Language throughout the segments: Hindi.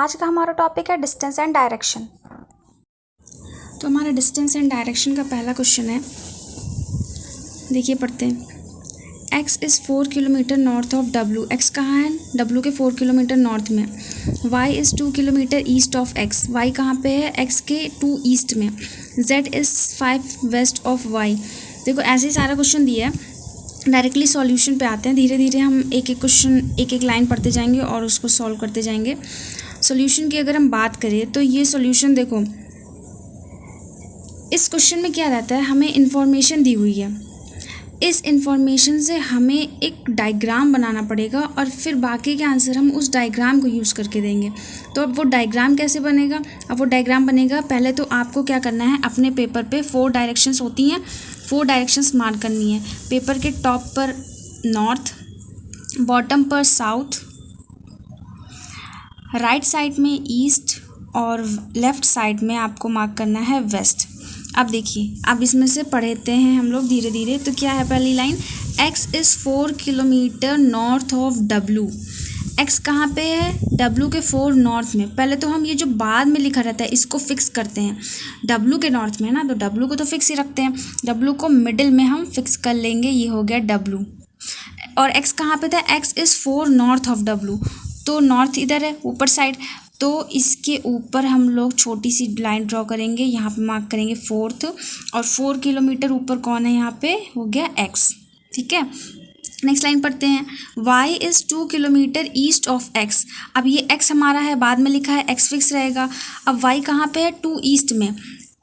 आज का हमारा टॉपिक है डिस्टेंस एंड डायरेक्शन। तो हमारा डिस्टेंस एंड डायरेक्शन का पहला क्वेश्चन है, देखिए पढ़ते हैं। x is 4 kilometre north of w। x कहाँ है? w के 4 किलोमीटर नॉर्थ में। y is 2 kilometre east of x। y कहाँ पे है? x के 2 ईस्ट में। z is 5 west of y। देखो ऐसे ही सारा क्वेश्चन दिया है। डायरेक्टली सॉल्यूशन पे आते हैं। धीरे धीरे हम एक एक क्वेश्चन एक एक लाइन पढ़ते जाएंगे और उसको सॉल्व करते जाएंगे। सॉल्यूशन की अगर हम बात करें तो ये सॉल्यूशन देखो, इस क्वेश्चन में क्या रहता है, हमें इन्फॉर्मेशन दी हुई है। इस इन्फॉर्मेशन से हमें एक डायग्राम बनाना पड़ेगा और फिर बाकी के आंसर हम उस डायग्राम को यूज़ करके देंगे। तो अब वो डायग्राम कैसे बनेगा? अब वो डायग्राम बनेगा, पहले तो आपको क्या करना है, अपने पेपर पे 4 डायरेक्शंस होती हैं, 4 डायरेक्शंस मार्क करनी है। पेपर के टॉप पर नॉर्थ, बॉटम पर साउथ, राइट साइड में ईस्ट और लेफ़्ट साइड में आपको मार्क करना है वेस्ट। अब देखिए, अब इसमें से पढ़ते हैं हम लोग धीरे धीरे। तो क्या है पहली line, x is 4 kilometre north of w। x कहाँ पे है? w के 4 नॉर्थ में। पहले तो हम ये जो बाद में लिखा रहता है इसको फिक्स करते हैं। w के नॉर्थ में है ना, तो w को तो फिक्स ही रखते हैं, w को मिडिल में हम फिक्स कर लेंगे, ये हो गया w। और x कहाँ पे था? x is 4 north of w। तो नॉर्थ इधर है ऊपर साइड, तो इसके ऊपर हम लोग छोटी सी लाइन ड्रॉ करेंगे, यहाँ पे मार्क करेंगे 4th। और 4 किलोमीटर ऊपर कौन है? यहाँ पे हो गया x। ठीक है, नेक्स्ट लाइन पढ़ते हैं। y is 2 kilometre east of x। अब ये x हमारा है, बाद में लिखा है, x फिक्स रहेगा। अब y कहाँ पे है? 2 ईस्ट में,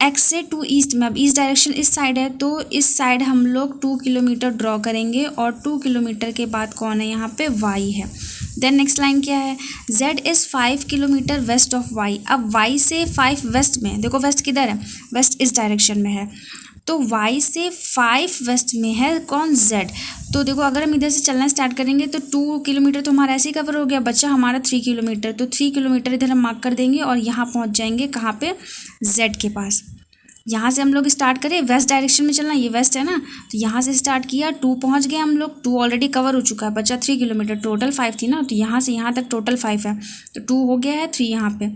x से 2 ईस्ट में। अब ईस्ट डायरेक्शन इस साइड है, तो इस साइड हम लोग 2 किलोमीटर ड्रॉ करेंगे और 2 किलोमीटर के बाद कौन है? यहाँ पे y है। देन नेक्स्ट लाइन क्या है? z is 5 kilometre west of y। अब y से 5 वेस्ट में, देखो वेस्ट किधर है? वेस्ट इस डायरेक्शन में है, तो y से 5 वेस्ट में है कौन? z। तो देखो अगर हम इधर से चलना स्टार्ट करेंगे तो 2 किलोमीटर तो हमारा ऐसे ही कवर हो गया, बच्चा हमारा 3 किलोमीटर। तो 3 किलोमीटर इधर हम मार्क कर देंगे और यहाँ पहुँच जाएंगे कहाँ पे? z के पास। यहाँ से हम लोग स्टार्ट करें वेस्ट डायरेक्शन में चलना, ये वेस्ट है ना, तो यहाँ से स्टार्ट किया, 2 पहुँच गए हम लोग। 2 ऑलरेडी कवर हो चुका है, बचा 3 किलोमीटर, टोटल 5 थी ना, तो यहाँ से यहाँ तक टोटल 5 है, तो 2 हो गया है, 3 यहाँ पे।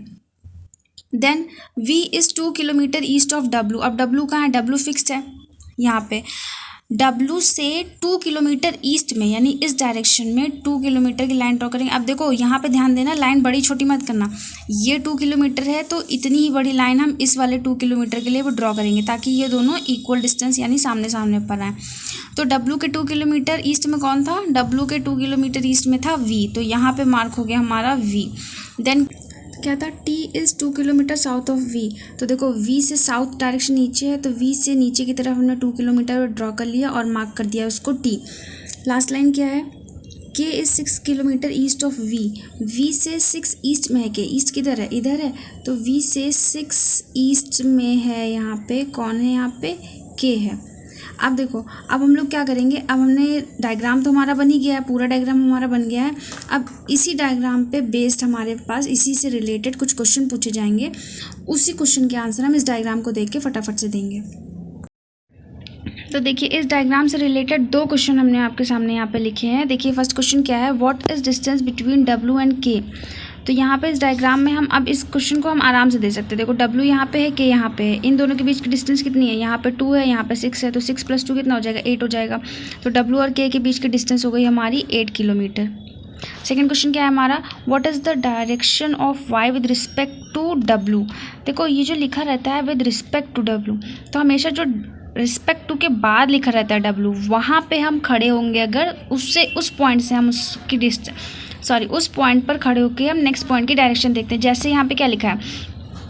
Then v is 2 kilometre east of w। अब w कहाँ है? w फिक्स्ड है यहाँ पे। w से 2 किलोमीटर ईस्ट में, यानी इस डायरेक्शन में 2 किलोमीटर की लाइन ड्रॉ करेंगे। अब देखो यहाँ पे ध्यान देना, लाइन बड़ी छोटी मत करना। ये 2 किलोमीटर है, तो इतनी ही बड़ी लाइन हम इस वाले 2 किलोमीटर के लिए वो ड्रॉ करेंगे, ताकि ये दोनों इक्वल डिस्टेंस यानी सामने सामने पर आए। तो w के 2 किलोमीटर ईस्ट में कौन था? w के 2 किलोमीटर ईस्ट में था v, तो यहाँ पर मार्क हो गया हमारा v। देन क्या था? t is 2 kilometre south of v। तो देखो v से साउथ डायरेक्शन नीचे है, तो v से नीचे की तरफ हमने 2 किलोमीटर ड्रॉ कर लिया और मार्क कर दिया उसको t। लास्ट लाइन क्या है? k is 6 kilometre east of v। v से 6 ईस्ट में है, k ईस्ट किधर है? इधर है, तो v से 6 ईस्ट में है, यहाँ पे कौन है? यहाँ पे k है। अब देखो, अब हम लोग क्या करेंगे, अब हमने डायग्राम तो हमारा बन ही गया है, पूरा डायग्राम हमारा बन गया है। अब इसी डायग्राम पे बेस्ड हमारे पास इसी से रिलेटेड कुछ क्वेश्चन पूछे जाएंगे, उसी क्वेश्चन के आंसर हम इस डायग्राम को देख के फटाफट से देंगे। तो देखिए, इस डायग्राम से रिलेटेड 2 क्वेश्चन हमने आपके सामने यहाँ पे लिखे हैं। देखिए फर्स्ट क्वेश्चन क्या है, what is distance between w and k। तो यहाँ पे इस डायग्राम में हम अब इस क्वेश्चन को हम आराम से दे सकते हैं। देखो w यहाँ पे है, k यहाँ पे है, इन दोनों के बीच की डिस्टेंस कितनी है? यहाँ पे 2 है, यहाँ पे 6 है, तो 6 + 2 कितना हो जाएगा? 8 हो जाएगा। तो w और k के बीच की डिस्टेंस हो गई हमारी 8 किलोमीटर। सेकेंड क्वेश्चन क्या है हमारा, what is the direction of y with respect to w। देखो ये जो लिखा रहता है विद रिस्पेक्ट टू w, तो हमेशा जो रिस्पेक्ट टू के बाद लिखा रहता है w, वहाँ पे हम खड़े होंगे अगर उससे, उस पॉइंट से हम उसकी उस पॉइंट पर खड़े होकर हम नेक्स्ट पॉइंट की डायरेक्शन देखते हैं। जैसे यहाँ पे क्या लिखा है,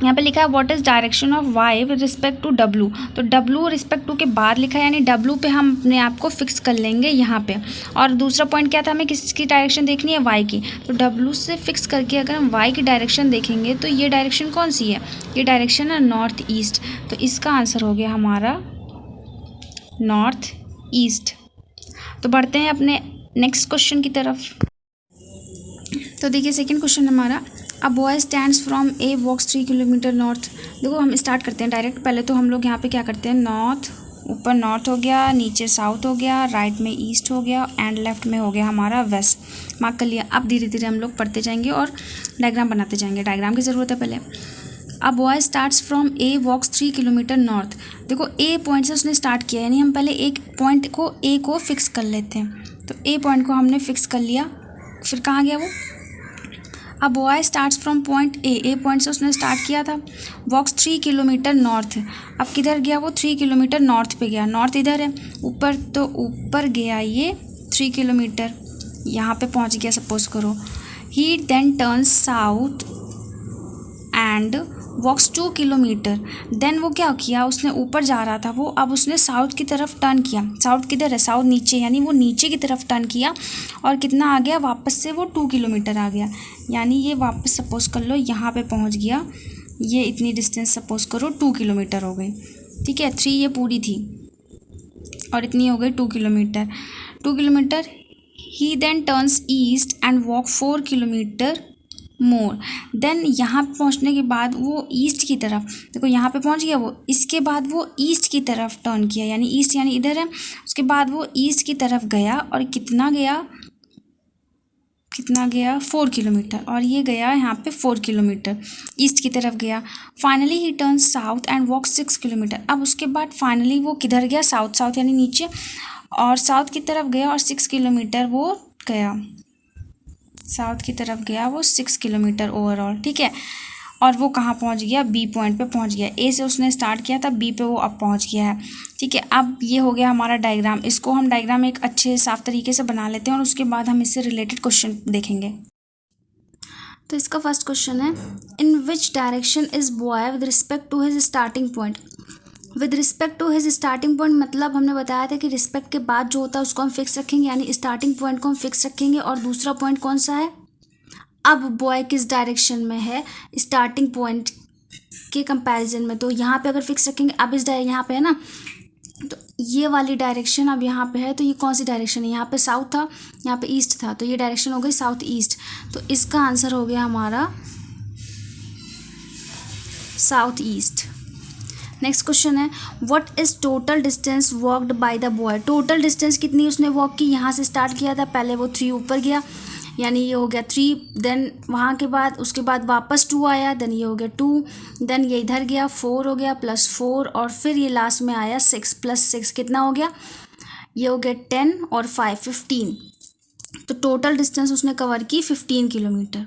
यहाँ पे लिखा है what is direction of y with respect to w। तो w रिस्पेक्ट टू के बाद लिखा है, यानी w पे हम अपने आप को फिक्स कर लेंगे यहाँ पे। और दूसरा पॉइंट क्या था, हमें किसकी डायरेक्शन देखनी है? y की। तो w से फिक्स करके अगर हम y की डायरेक्शन देखेंगे तो ये डायरेक्शन कौन सी है? ये डायरेक्शन है नॉर्थ ईस्ट। तो इसका आंसर हो गया हमारा नॉर्थ ईस्ट। तो बढ़ते हैं अपने नेक्स्ट क्वेश्चन की तरफ। तो देखिए सेकंड क्वेश्चन हमारा, a boy stands from A walks 3 kilometre north. देखो हम स्टार्ट करते हैं डायरेक्ट, पहले तो हम लोग यहाँ पे क्या करते हैं, नॉर्थ ऊपर नॉर्थ हो गया, नीचे साउथ हो गया, राइट में ईस्ट हो गया एंड लेफ्ट में हो गया हमारा वेस्ट। मार्क कर लिया। अब धीरे धीरे हम लोग पढ़ते जाएंगे और डायग्राम बनाते जाएंगे। डायग्राम की ज़रूरत है पहले। A boy starts from A walks 3 kilometre north. देखो ए पॉइंट से उसने स्टार्ट किया, यानी हम पहले एक पॉइंट को ए को फिक्स कर लेते हैं। तो ए पॉइंट को हमने फिक्स कर लिया। फिर कहाँ गया वो? अ boy starts from point A point से उसने स्टार्ट किया था। वॉक्स 3 किलोमीटर नॉर्थ। अब किधर गया वो? 3 किलोमीटर नॉर्थ पे गया। नॉर्थ इधर है ऊपर, तो ऊपर गया ये 3 किलोमीटर, यहाँ पे पहुँच गया सपोज करो। He then turns south and walks 2 kilometre. Then वो क्या किया? उसने ऊपर जा रहा था वो, अब उसने साउथ की तरफ टर्न किया। साउथ किधर है? साउथ नीचे, यानी वो नीचे की तरफ टर्न किया और कितना आ गया वापस से? वो 2 किलोमीटर आ गया। यानी ये वापस सपोज कर लो यहाँ पे पहुँच गया। ये इतनी डिस्टेंस सपोज करो 2 किलोमीटर हो गई, ठीक है। 3 ये पूरी थी और इतनी हो गई 2 kilometre. 2 kilometre. He then turns east and walk 4 kilometre more. Then यहाँ पे पहुँचने के बाद वो ईस्ट की तरफ, देखो यहाँ पे पहुँच गया वो, इसके बाद वो ईस्ट की तरफ टर्न किया, यानी ईस्ट यानी इधर है। उसके बाद वो ईस्ट की तरफ गया और कितना गया? 4 किलोमीटर। और ये गया यहाँ पे 4 किलोमीटर ईस्ट की तरफ गया। Finally he turn south and walk 6 kilometre. अब उसके बाद फाइनली वो किधर गया? साउथ, साउथ यानी नीचे, और साउथ की तरफ गया और 6 किलोमीटर वो गया। साउथ की तरफ गया वो 6 किलोमीटर ओवरऑल, ठीक है। और वो कहाँ पहुँच गया? बी पॉइंट पे पहुँच गया। ए से उसने स्टार्ट किया था, बी पे वो अब पहुँच गया है, ठीक है। अब ये हो गया हमारा डायग्राम। इसको हम डायग्राम एक अच्छे साफ तरीके से बना लेते हैं और उसके बाद हम इससे रिलेटेड क्वेश्चन देखेंगे। तो इसका फर्स्ट क्वेश्चन है, in which direction is boy with respect to his starting point. With respect to his starting point मतलब हमने बताया था कि रिस्पेक्ट के बाद जो होता है उसको हम फिक्स रखेंगे, यानी स्टार्टिंग पॉइंट को हम फिक्स रखेंगे। और दूसरा पॉइंट कौन सा है? अब बॉय किस डायरेक्शन में है स्टार्टिंग पॉइंट के कंपैरिजन में, तो यहाँ पे अगर फिक्स रखेंगे, अब इस यहाँ पे है ना, तो ये वाली डायरेक्शन अब यहाँ पे है, तो ये कौन सी डायरेक्शन है? यहाँ पे साउथ था, यहाँ पे ईस्ट था, तो ये डायरेक्शन हो गई साउथ ईस्ट। तो इसका आंसर हो गया हमारा साउथ ईस्ट। नेक्स्ट क्वेश्चन है, what is total distance walked by the boy. Total distance कितनी उसने वॉक की? यहाँ से स्टार्ट किया था, पहले वो 3 ऊपर गया, यानी ये हो गया 3, देन वहाँ के बाद उसके बाद वापस 2 आया, देन ये हो गया 2, देन ये इधर गया 4 हो गया +4, और फिर ये लास्ट में आया 6 +6 कितना हो गया? ये हो गया 10 और 5 15। तो टोटल डिस्टेंस उसने कवर की 15 किलोमीटर।